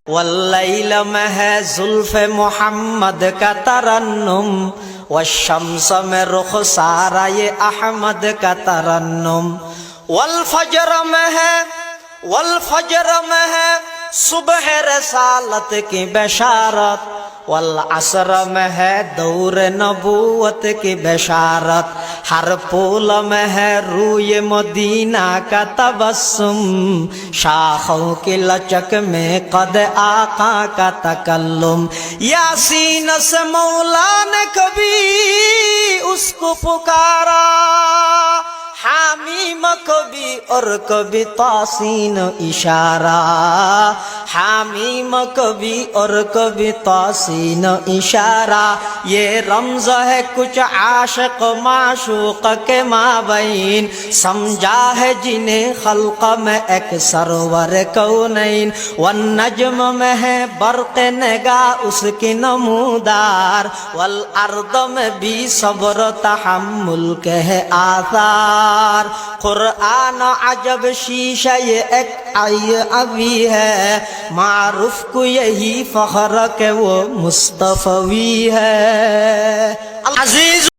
वल्लैल में है जुल्फ़े मोहम्मद का तरन्नुम, वश्शम्स में रुख़सारा ये अहमद का तरन्नुम। वल फजर में है सुबह रसालत की बशारत, वल असर में है दौर नबूवत की बशारत। हर फूल में है रूए मदीना का तबस्सुम, शाखों की लचक में कद आका का तकल्लुम। यासीन से मौला ने कभी उसको पुकारा, हामीम कभी और कभी तासीन इशारा, हामीम कभी और कभी तासीन इशारा। ये रमज़ है कुछ आशिक़ माशूक़ के माबैन, समझा है जिन्हें खल्क़ में एक सरवर कौनैन। वन नज्म में है बर्क़ नगा उसकी नमूदार, वल अर्द में भी सब्र तहम्मुल के है आसार। कुरान अजब शीशा ये एक अभी है, मारूफ को यही फख्र के वो मुस्तफ़वी है। अजीज